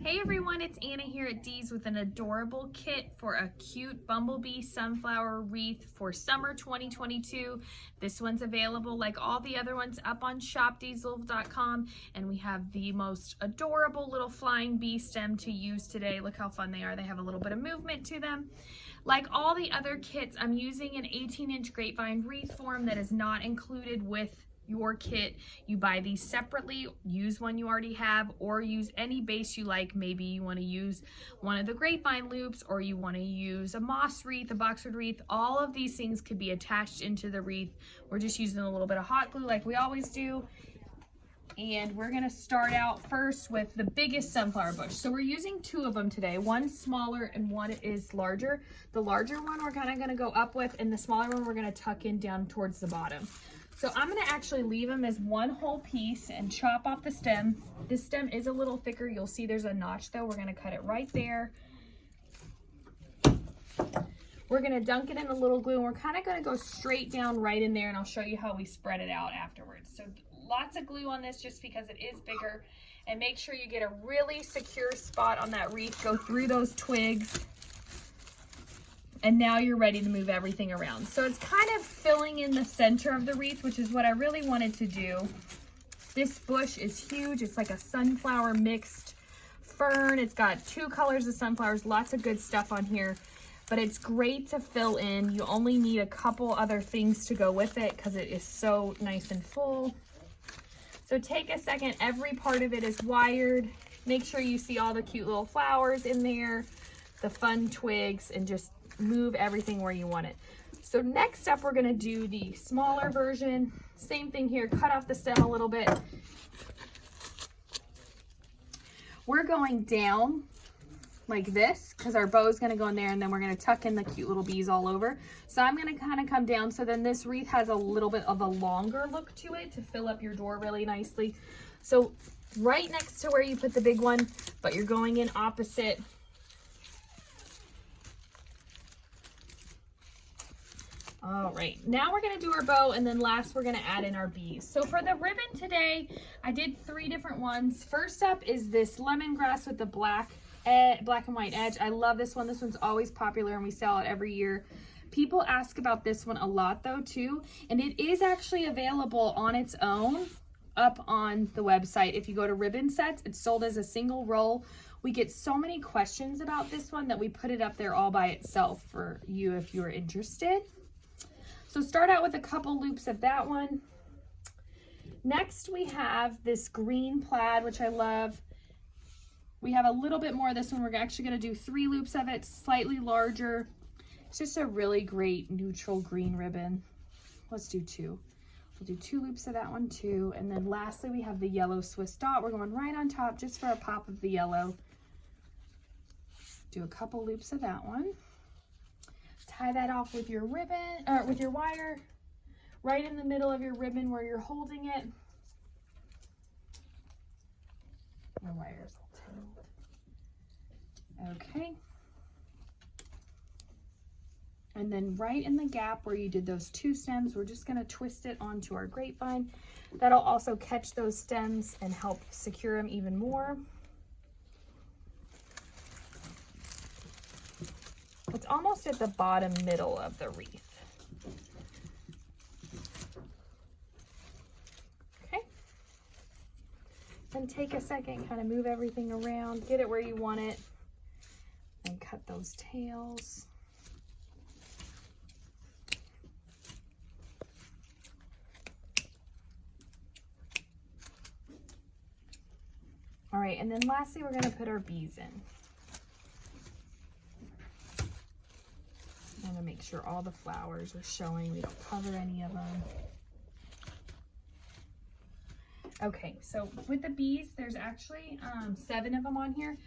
Hey everyone, it's Anna here at Dee's with an adorable kit for a cute bumblebee sunflower wreath for summer 2022. This one's available like all the other ones up on shopdeesloaf.com, and we have the most adorable little flying bee stem to use today. Look how fun they are. They have a little bit of movement to them. Like all the other kits, I'm using an 18-inch grapevine wreath form that is not included with your kit. You buy these separately, use one you already have, or use any base you like. Maybe you want to use one of the grapevine loops, or you want to use a moss wreath, a boxwood wreath. All of these things could be attached into the wreath. We're just using a little bit of hot glue like we always do. And we're going to start out first with the biggest sunflower bush. So we're using two of them today. One smaller and one is larger. The larger one we're kind of going to go up with, and the smaller one we're going to tuck in down towards the bottom. So I'm going to actually leave them as one whole piece and chop off the stem. This stem is a little thicker. You'll see there's a notch though. We're going to cut it right there. We're going to dunk it in a little glue, and we're kind of going to go straight down right in there, and I'll show you how we spread it out afterwards. So lots of glue on this just because it is bigger, and make sure you get a really secure spot on that wreath. Go through those twigs. And now you're ready to move everything around. So it's kind of filling in the center of the wreath, which is what I really wanted to do. This bush is huge. It's like a sunflower mixed fern. It's got two colors of sunflowers, lots of good stuff on here, but it's great to fill in. You only need a couple other things to go with it because it is so nice and full. So take a second. Every part of it is wired. Make sure you see all the cute little flowers in there, the fun twigs, and just move everything where you want it. So next up, we're going to do the smaller version. Same thing here, cut off the stem a little bit. We're going down like this because our bow is going to go in there, and then we're going to tuck in the cute little bees all over. So I'm going to kind of come down, so then this wreath has a little bit of a longer look to it to fill up your door really nicely. So right next to where you put the big one, but you're going in opposite. All right, now we're gonna do our bow, and then last we're gonna add in our bees. So for the ribbon today, I did 3 different ones. First up is this lemongrass with the black and white edge. I love this one. This one's always popular, and we sell it every year. People ask about this one a lot though too, and it is actually available on its own up on the website. If you go to ribbon sets, it's sold as a single roll. We get so many questions about this one that we put it up there all by itself for you if you're interested. So start out with a couple loops of that one. Next, we have this green plaid, which I love. We have a little bit more of this one. We're actually going to do 3 loops of it, slightly larger. It's just a really great neutral green ribbon. Let's do 2. We'll do 2 loops of that one too. And then lastly, we have the yellow Swiss dot. We're going right on top just for a pop of the yellow. Do a couple loops of that one. Tie that off with your ribbon, or with your wire, right in the middle of your ribbon where you're holding it. My wire's all tangled. Okay. And then right in the gap where you did those 2 stems, we're just going to twist it onto our grapevine. That'll also catch those stems and help secure them even more. It's almost at the bottom middle of the wreath. Okay. Then take a second, kind of move everything around, get it where you want it, and cut those tails. All right, and then lastly, we're going to put our bees in. I'm going to make sure all the flowers are showing. We don't cover any of them. Okay, so with the bees, there's actually 7 of them on here.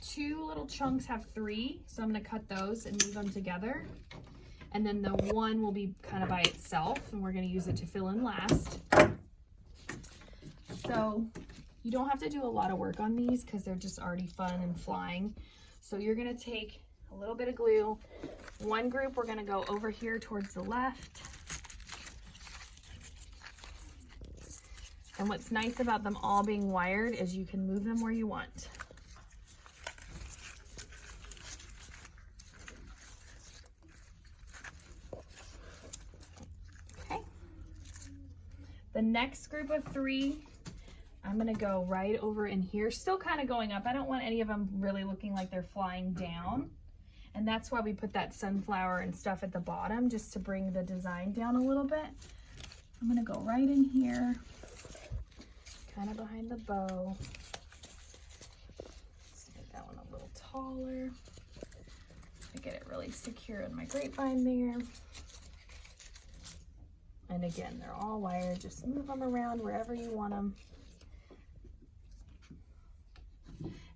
2 little chunks have 3, so I'm going to cut those and move them together. And then the one will be kind of by itself, and we're going to use it to fill in last. So you don't have to do a lot of work on these because they're just already fun and flying. So you're going to take a little bit of glue. One group, we're going to go over here towards the left. And what's nice about them all being wired is you can move them where you want. The next group of 3, I'm gonna go right over in here, still kind of going up. I don't want any of them really looking like they're flying down. And that's why we put that sunflower and stuff at the bottom, just to bring the design down a little bit. I'm gonna go right in here, kind of behind the bow. Let's make that one a little taller. I get it really secure in my grapevine there. And again, they're all wired. Just move them around wherever you want them.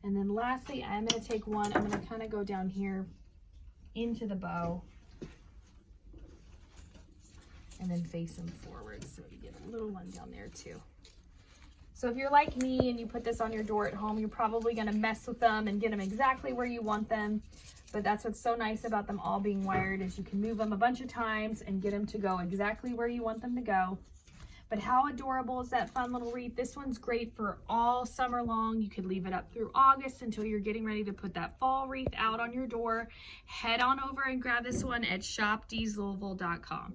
And then lastly, I'm going to take one, I'm going to kind of go down here into the bow and then face them forward, so you get a little one down there too. So if you're like me and you put this on your door at home, you're probably going to mess with them and get them exactly where you want them. But that's what's so nice about them all being wired, is you can move them a bunch of times and get them to go exactly where you want them to go. But how adorable is that fun little wreath? This one's great for all summer long. You could leave it up through August until you're getting ready to put that fall wreath out on your door. Head on over and grab this one at shopdeeslouisville.com.